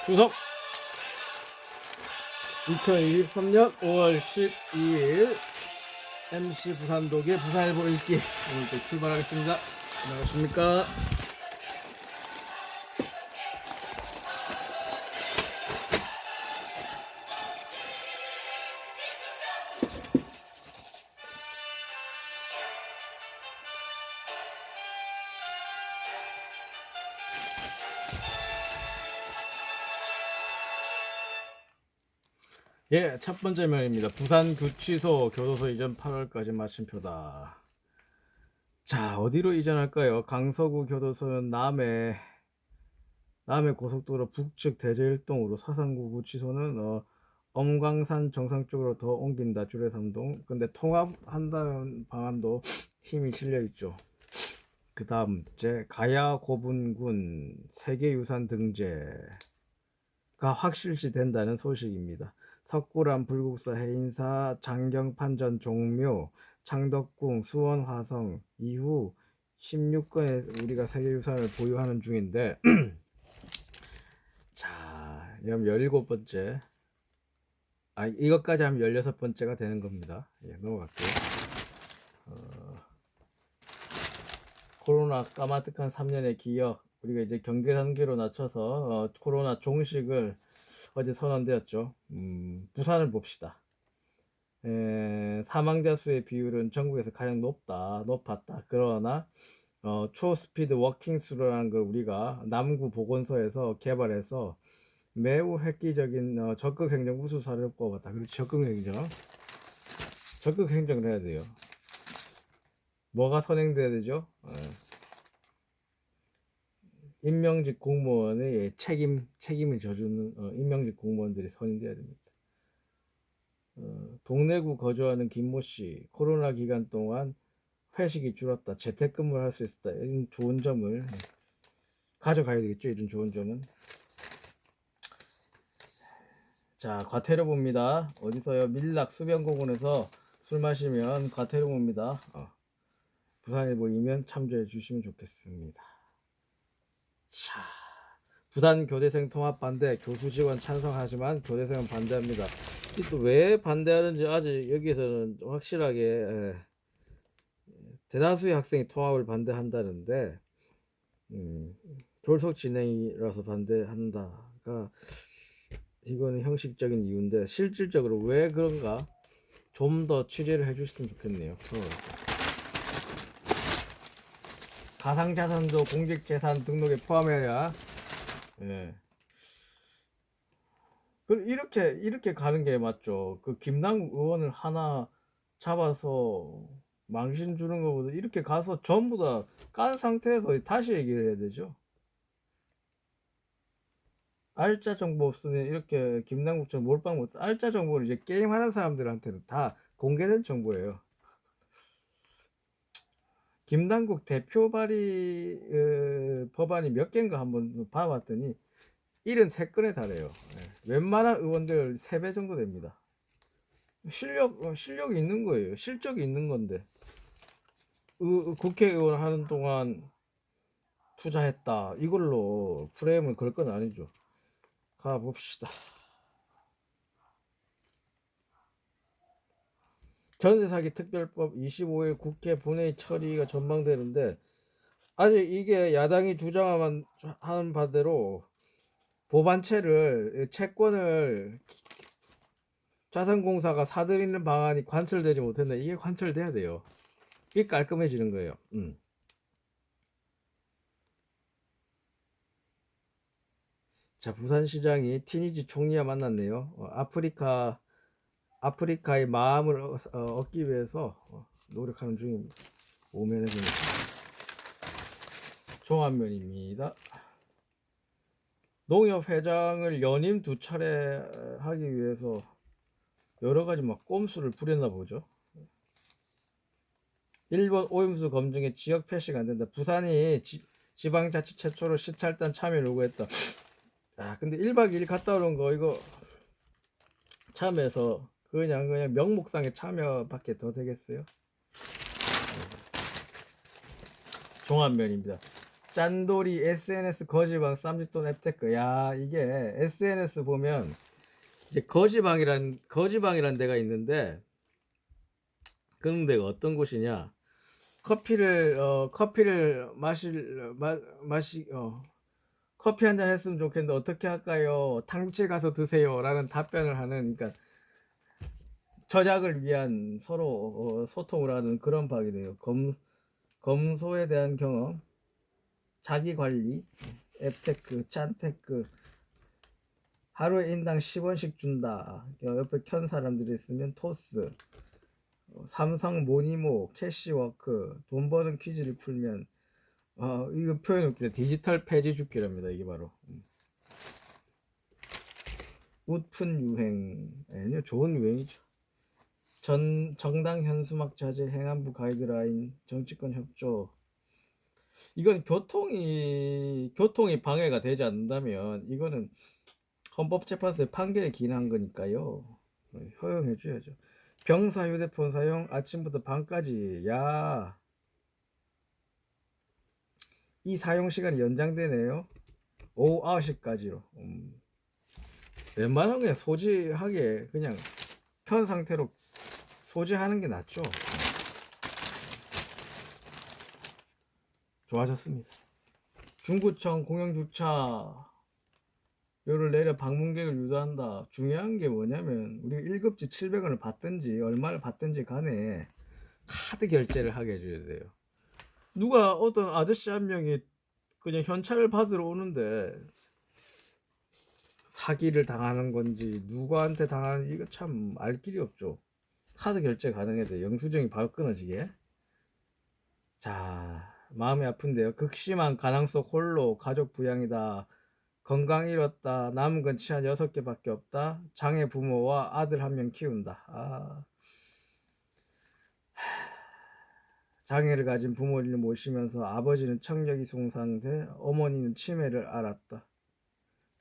추석 2023년 5월 12일 MC 부산독일 부산일보 읽기 오늘도 출발하겠습니다. 안녕하십니까. 예, 첫 번째 면입니다. 부산구치소 교도소 이전 8월까지 마침표다. 자, 어디로 이전할까요? 강서구 교도소는 남해 고속도로 북측 대제일동으로, 사상구 구치소는 엄광산 정상 쪽으로 더 옮긴다. 주례삼동. 근데 통합한다는 방안도 힘이 실려 있죠. 그 다음 제 가야 고분군 세계유산 등재가 확실시 된다는 소식입니다. 석굴암 불국사 해인사 장경판전 종묘 창덕궁 수원 화성 이후 16건의 우리가 세계유산을 보유하는 중인데 자, 그럼 17번째 이것까지 하면 16번째가 되는 겁니다. 예, 넘어갈게요. 코로나 까마득한 3년의 기억, 우리가 이제 경계단계로 낮춰서 코로나 종식을 어제 선언되었죠. 부산을 봅시다. 사망자 수의 비율은 전국에서 가장 높았다. 그러나 초스피드 워킹스루라는 걸 우리가 남구 보건소에서 개발해서 매우 획기적인 적극 행정 우수 사례를 꼽았다. 그리고 적극 행정을 해야 돼요. 뭐가 선행돼야 되죠? 임명직 공무원의 책임을 져주는 임명직 공무원들이 선임돼야 됩니다. 동래구 거주하는 김모 씨, 코로나 기간 동안 회식이 줄었다. 재택근무를 할 수 있었다. 이런 좋은 점을 가져가야 되겠죠. 이런 좋은 점은. 자, 과태료 봅니다. 어디서요? 밀락 수변공원에서 술 마시면 과태료 봅니다. 부산일보 이면 참조해 주시면 좋겠습니다. 자, 부산 교대생 통합 반대, 교수 지원 찬성하지만 교대생은 반대합니다. 또 왜 반대하는지 아직 여기서는 확실하게 대다수의 학생이 통합을 반대한다는데 졸속 진행이라서 반대한다가 이거는 형식적인 이유인데 실질적으로 왜 그런가 좀 더 취재를 해주셨으면 좋겠네요. 가상자산도 공직재산 등록에 포함해야 이렇게 가는 게 맞죠. 그 김남국 의원을 하나 잡아서 망신 주는 것보다 이렇게 가서 전부 다 깐 상태에서 다시 얘기를 해야 되죠. 알짜 정보 없으면 이렇게 김남국처럼 몰빵 못, 알짜 정보를 이제 게임하는 사람들한테는 다 공개된 정보예요. 김남국 대표 발의 법안이 몇 개인가 한번 봐봤더니 73건에 달해요. 웬만한 의원들 3배 정도 됩니다. 실력이 있는 거예요. 실적이 있는 건데. 국회의원 하는 동안 투자했다. 이걸로 프레임을 걸 건 아니죠. 가봅시다. 전세사기 특별법 25일 국회 본회의 처리가 전망되는데 아직 이게 야당이 주장하는 바대로 채권을 자산공사가 사들이는 방안이 관철되지 못했는데 이게 관철돼야 돼요. 이게 깔끔해지는 거예요. 자, 부산시장이 티니지 총리와 만났네요. 아프리카의 마음을 얻기 위해서 노력하는 중입니다. 오면에 보니까 종합면입니다. 농협 회장을 연임 2차례 하기 위해서 여러 가지 막 꼼수를 부렸나 보죠. 일본 오염수 검증에 지역 표시가 안 된다. 부산이 지방자치 최초로 시찰단 참여를 요구했다. 근데 1박 2일 갔다 오는 거 이거 참여해서 그냥 명목상의 참여밖에 더 되겠어요? 종합면입니다. 짠돌이 SNS 거지방 쌈짓돈 앱테크. 야, 이게 SNS 보면 이제 거지방이란 데가 있는데, 그런 데가 어떤 곳이냐? 커피를 커피 한 잔 했으면 좋겠는데 어떻게 할까요? 탕비실 가서 드세요라는 답변을 하는, 그러니까 저작을 위한 서로 소통을 하는 그런 방이네요. 검소에 대한 경험, 자기 관리, 앱테크, 짠테크, 하루에 인당 10원씩 준다. 옆에 켠 사람들이 있으면 토스, 삼성 모니모, 캐시워크, 돈 버는 퀴즈를 풀면, 이거 표현 웃기네. 디지털 폐지 죽기랍니다. 이게 바로. 웃픈 유행. 아니요, 좋은 유행이죠. 정당 현수막 자제, 행안부 가이드라인, 정치권 협조. 이건 교통이 방해가 되지 않는다면 이거는 헌법재판소의 판결에 기인한 거니까요. 허용해 줘야죠. 병사 휴대폰 사용 아침부터 밤까지. 야, 이 사용 시간이 연장되네요. 오후 9시까지로. 웬만하면 그냥 소지하게 그냥 켠 상태로 소지하는 게 낫죠. 좋아졌습니다. 중구청 공영주차료를 내려 방문객을 유도한다. 중요한 게 뭐냐면 우리 1급지 700원을 받든지 얼마를 받든지 간에 카드 결제를 하게 해줘야 돼요. 누가 어떤 아저씨 한 명이 그냥 현찰을 받으러 오는데 사기를 당하는 건지 누구한테 당하는지 이거 참 알 길이 없죠. 카드 결제 가능해야 돼. 영수증이 바로 끊어지게. 자, 마음이 아픈데요. 극심한 가낭 속 홀로 가족 부양이다. 건강 잃었다. 남은 건 치아 6개밖에 없다. 장애 부모와 아들 한 명 키운다. 장애를 가진 부모를 모시면서 아버지는 청력이 손상돼 어머니는 치매를 앓았다.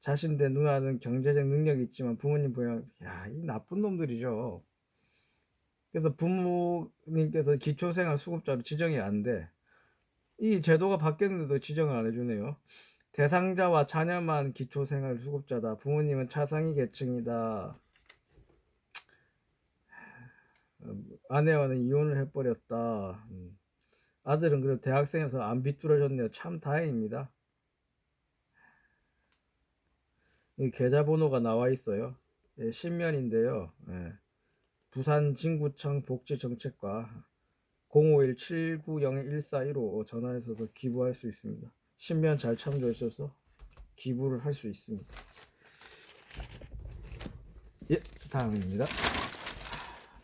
자신의 누나는 경제적 능력이 있지만 부모님 보양, 이 나쁜 놈들이죠. 그래서 부모님께서 기초생활 수급자로 지정이 안 돼. 이 제도가 바뀌었는데도 지정을 안 해주네요. 대상자와 자녀만 기초생활 수급자다. 부모님은 차상위 계층이다. 아내와는 이혼을 해버렸다. 아들은 그래도 대학생에서 안 비뚤어졌네요. 참 다행입니다. 이 계좌번호가 나와 있어요. 예, 신면인데요. 예. 부산 진구청 복지정책과 051-790-1415 전화해서도 기부할 수 있습니다. 신면 잘 참조하셔서 기부를 할 수 있습니다. 예, 다음입니다.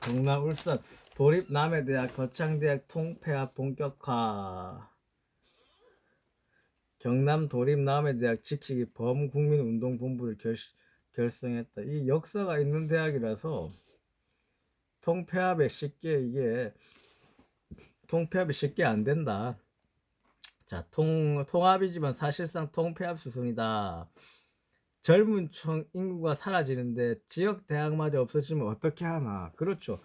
경남 울산 도립남해대학 거창대학 통폐합 본격화. 경남 도립남해대학 직식이 범국민운동본부를 결성했다. 이 역사가 있는 대학이라서 통폐합이 쉽게 안 된다. 자, 통합이지만 사실상 통폐합 수순이다. 젊은 층 인구가 사라지는데 지역 대학마저 없어지면 어떻게 하나. 그렇죠.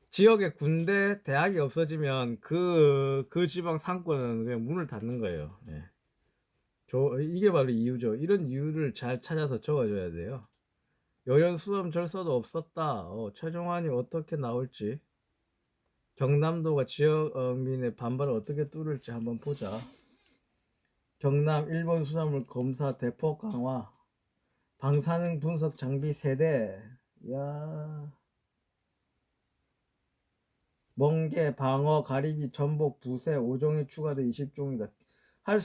지역의 군대 대학이 없어지면 그 지방 상권은 그냥 문을 닫는 거예요. 예. 이게 바로 이유죠. 이런 이유를 잘 찾아서 적어줘야 돼요. 여연 수험 절차도 없었다. 최종안이 어떻게 나올지, 경남도가 지역민의 반발을 어떻게 뚫을지 한번 보자. 경남 일본 수산물 검사 대폭 강화, 방사능 분석 장비 세대. 야, 멍게, 방어, 가리비, 전복, 부새 5종이 추가돼 20종이다. 할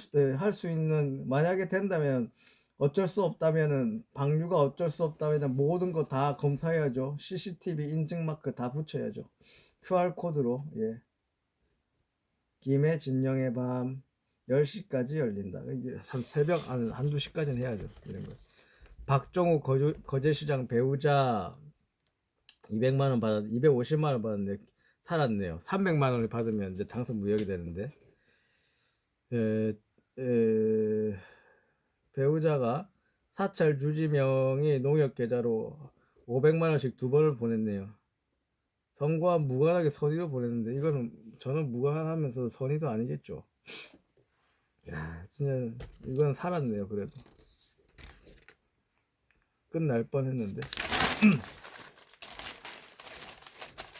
수 있는, 만약에 된다면, 어쩔 수 없다면은, 방류가 어쩔 수 없다면은 모든 거 다 검사해야죠. CCTV 인증 마크 다 붙여야죠. QR코드로. 예. 김해 진영의 밤 10시까지 열린다. 이게 새벽 한두 시까지는 해야죠. 이런 거. 박정우 거제시장 배우자 200만원 250만원 받았는데 살았네요. 300만원을 받으면 이제 당선 무역이 되는데, 배우자가 사찰 주지명이 농협 계좌로 500만원씩 2번을 보냈네요. 선거와 무관하게 선의로 보냈는데 이거는 저는 무관하면서 선의도 아니겠죠. 야, 진짜 이건 살았네요. 그래도 끝날 뻔했는데.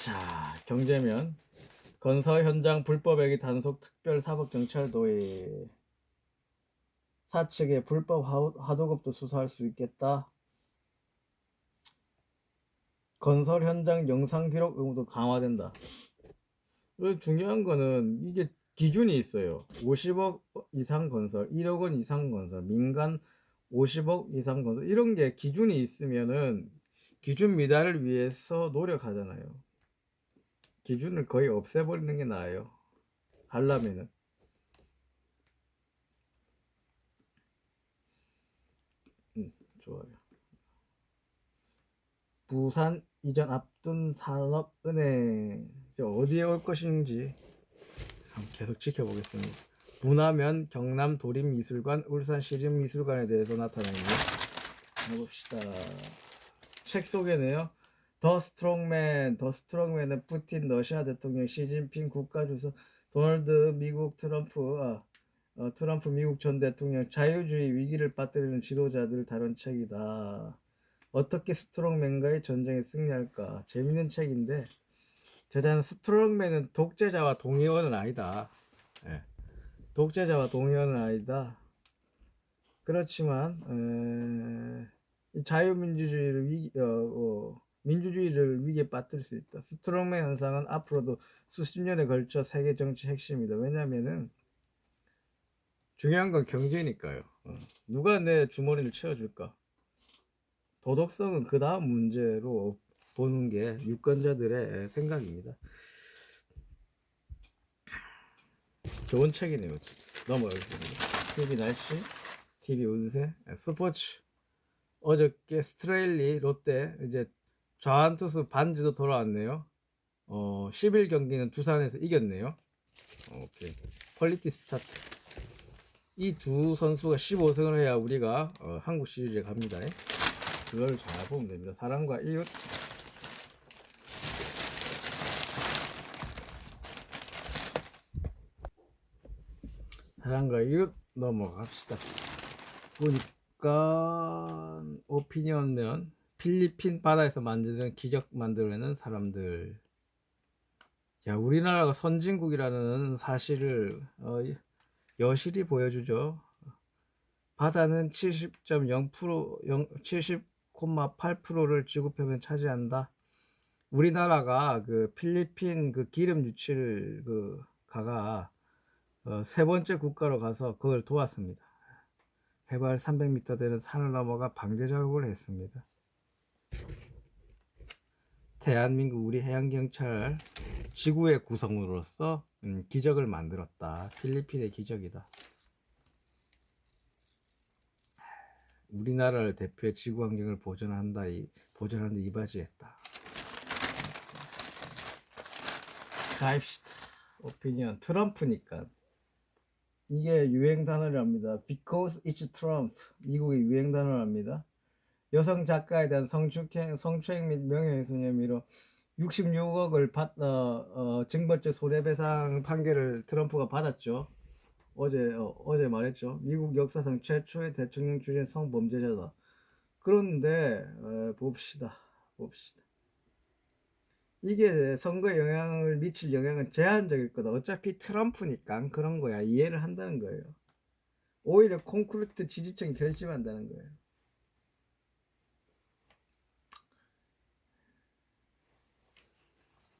자, 경제면 건설 현장 불법행위 단속 특별사법경찰 도입. 사측의 불법 하도급도 수사할 수 있겠다. 건설 현장 영상 기록 의무도 강화된다. 중요한 거는 이게 기준이 있어요. 50억 이상 건설, 1억 원 이상 건설, 민간 50억 이상 건설, 이런 게 기준이 있으면은 기준 미달을 위해서 노력하잖아요. 기준을 거의 없애버리는 게 나아요. 하려면은. 좋아요. 부산 이전 앞둔 산업은행 어디에 올 것인지 한번 계속 지켜보겠습니다. 문화면 경남 도립미술관, 울산 시립미술관에 대해서 나타나있네요. 해봅시다. 책 소개네요. 더 스트롱맨은 푸틴 러시아 대통령, 시진핑 국가주석, 도널드 미국 트럼프 미국 전 대통령, 자유주의 위기를 빠뜨리는 지도자들 다룬 책이다. 어떻게 스트롱맨과의 전쟁에 승리할까? 재밌는 책인데, 저자는 스트롱맨은 독재자와 동의원은 아니다. 예. 독재자와 동의원은 아니다. 그렇지만 자유민주주의를 민주주의를 위기에 빠뜨릴 수 있다. 스트롱맨 현상은 앞으로도 수십 년에 걸쳐 세계 정치 핵심이다. 왜냐면은 중요한 건 경제니까요. 누가 내 주머니를 채워줄까? 도덕성은 그 다음 문제로 보는 게 유권자들의 생각입니다. 좋은 책이네요. 넘어가겠습니다. TV 날씨, TV 운세, 스포츠. 어저께 스트레일리 롯데 이제 좌완투수 반지도 돌아왔네요. 10일 경기는 두산에서 이겼네요. 오케이. 퀄리티 스타트. 이 두 선수가 15승을 해야 우리가 한국 시리즈에 갑니다. 그걸 잘 보면 됩니다. 사랑과 이웃. 사랑과 이웃 넘어갑시다. 보니까 오피니언면 필리핀 바다에서 만드는 기적 만들어내는 사람들. 야, 우리나라가 선진국이라는 사실을 여실히 보여주죠. 바다는 70.0% 70,8%를 지구표면 차지한다. 우리나라가 그 필리핀 그 기름 유출 그 가가 세 번째 국가로 가서 그걸 도왔습니다. 해발 300m 되는 산을 넘어가 방제 작업을 했습니다. 대한민국 우리 해양경찰 지구의 구성으로서 기적을 만들었다. 필리핀의 기적이다. 우리나라를 대표해 지구 환경을 보존하는 데 이바지했다. 가입시다. 오피니언 트럼프니까 이게 유행 단어랍니다. Because it's Trump. 미국의 유행 단어랍니다. 여성 작가에 대한 성추행 및 명예훼손 혐의로 66억을 징벌적 손해배상 판결을 트럼프가 받았죠. 어제 말했죠. 미국 역사상 최초의 대통령 출신 성범죄자다. 그런데 봅시다. 이게 선거에 영향을 미칠 영향은 제한적일 거다. 어차피 트럼프니까 그런 거야. 이해를 한다는 거예요. 오히려 콘크리트 지지층 결집한다는 거예요.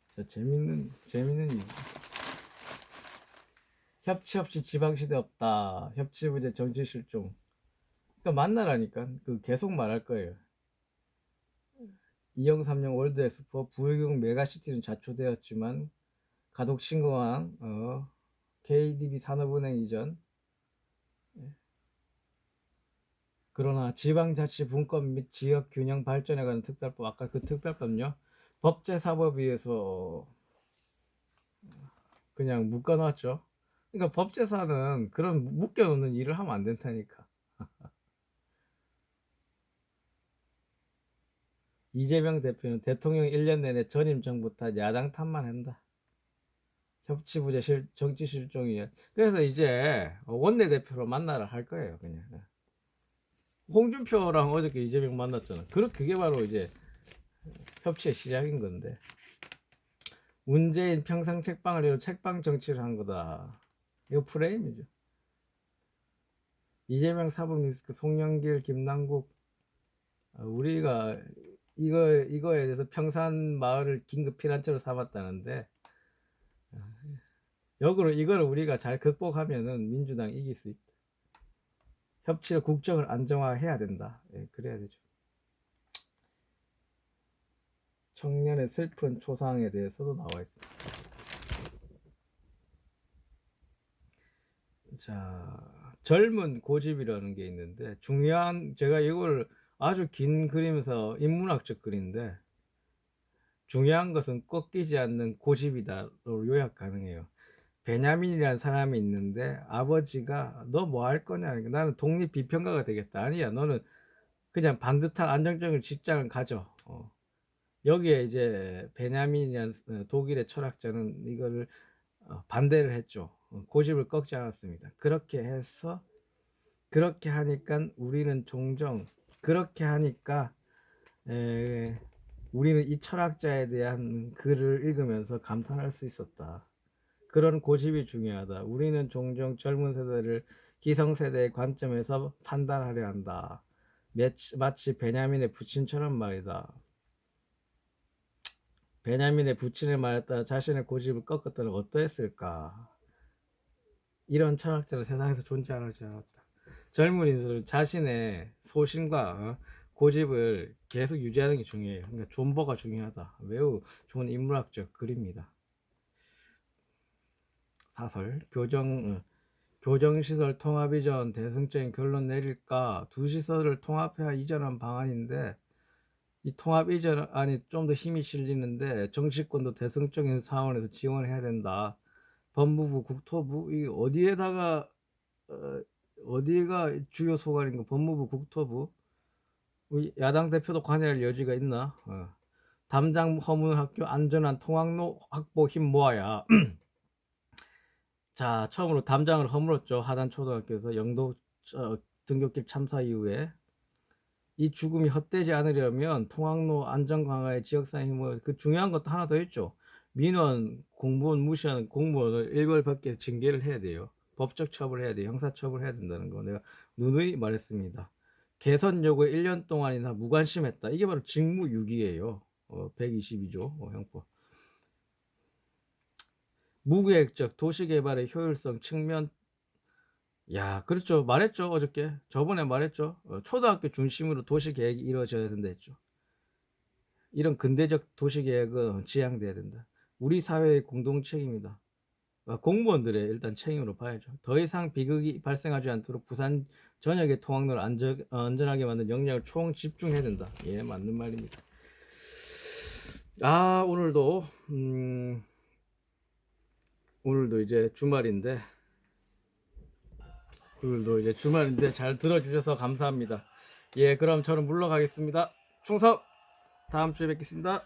자, 재밌는 이유. 협치 없이 지방시대 없다. 협치 부재 정치 실종. 그러니까 만나라니까. 그 계속 말할 거예요. 2030 월드 엑스포 부유경 메가시티는 자초되었지만 가독 신공항 KDB 산업은행 이전. 그러나 지방자치 분권 및 지역 균형 발전에 관한 특별법, 아까 그 특별법요. 법제사법위에서 그냥 묶어놨죠. 그러니까 법제사는 그런 묶여놓는 일을 하면 안 된다니까. 이재명 대표는 대통령 1년 내내 전임 정부 탓 야당 탓만 한다. 협치 부재 정치 실종이에요. 그래서 이제 원내대표로 만나라 할 거예요, 그냥. 홍준표랑 어저께 이재명 만났잖아. 그게 바로 이제 협치의 시작인 건데. 문재인 평상 책방을 이루 책방 정치를 한 거다. 이거 프레임이죠. 이재명 사법리스크 송영길 김남국, 우리가 이거에 대해서 평산 마을을 긴급 피난처로 삼았다는데, 역으로 이걸 우리가 잘 극복하면은 민주당 이길 수 있다. 협치로 국정을 안정화해야 된다. 예, 그래야 되죠. 청년의 슬픈 초상에 대해서도 나와 있습니다. 자, 젊은 고집이라는 게 있는데, 제가 이걸 아주 긴 그림에서 인문학적 글인데, 중요한 것은 꺾이지 않는 고집이다로 요약 가능해요. 베냐민이라는 사람이 있는데, 아버지가 너 뭐 할 거냐? 나는 독립 비평가가 되겠다. 아니야, 너는 그냥 반듯한 안정적인 직장을 가져. 여기에 이제 베냐민이라는 독일의 철학자는 이거를 반대를 했죠. 고집을 꺾지 않았습니다. 그렇게 해서 그렇게 하니까 우리는 종종 그렇게 하니까 우리는 이 철학자에 대한 글을 읽으면서 감탄할 수 있었다. 그런 고집이 중요하다. 우리는 종종 젊은 세대를 기성세대의 관점에서 판단하려 한다. 마치 베냐민의 부친처럼 말이다. 베냐민의 부친의 말에 따라 자신의 고집을 꺾었다는 어떠했을까? 이런 철학자는 세상에서 존재하지 않았다. 젊은이들은 자신의 소신과 고집을 계속 유지하는 게 중요해요. 그러니까 존버가 중요하다. 매우 좋은 인문학적 글입니다. 사설 교정시설 통합 이전 대승적인 결론 내릴까? 두 시설을 통합해야 이전한 방안인데 이 통합 이전안이 좀 더 힘이 실리는데 정치권도 대승적인 차원에서 지원을 해야 된다. 법무부, 국토부 이 어디가 주요 소관인가? 법무부, 국토부 야당 대표도 관여할 여지가 있나? 담당 허문학교 안전한 통학로 확보 힘 모아야. 자, 처음으로 담장을 허물었죠. 하단초등학교에서 영도 등굣길 참사 이후에 이 죽음이 헛되지 않으려면 통학로 안전 강화에 지역사회 힘을 그 중요한 것도 하나 더 있죠. 민원 공무원 무시하는 공무원을 일벌백계 징계를 해야 돼요. 법적 처벌해야 돼요. 형사처벌해야 된다는 거 내가 누누이 말했습니다. 개선 요구에 1년 동안이나 무관심했다. 이게 바로 직무유기예요. 122조 형법. 무계획적 도시개발의 효율성 측면. 야, 그렇죠. 말했죠. 어저께 저번에 말했죠. 초등학교 중심으로 도시계획이 이루어져야 된다 했죠. 이런 근대적 도시계획은 지향돼야 된다. 우리 사회의 공동 책임이다. 공무원들의 일단 책임으로 봐야죠. 더 이상 비극이 발생하지 않도록 부산 전역의 통학로를 안전하게 만든 역량을 총 집중해야 된다. 예, 맞는 말입니다. 오늘도 이제 주말인데 잘 들어주셔서 감사합니다. 예, 그럼 저는 물러가겠습니다. 충성! 다음 주에 뵙겠습니다.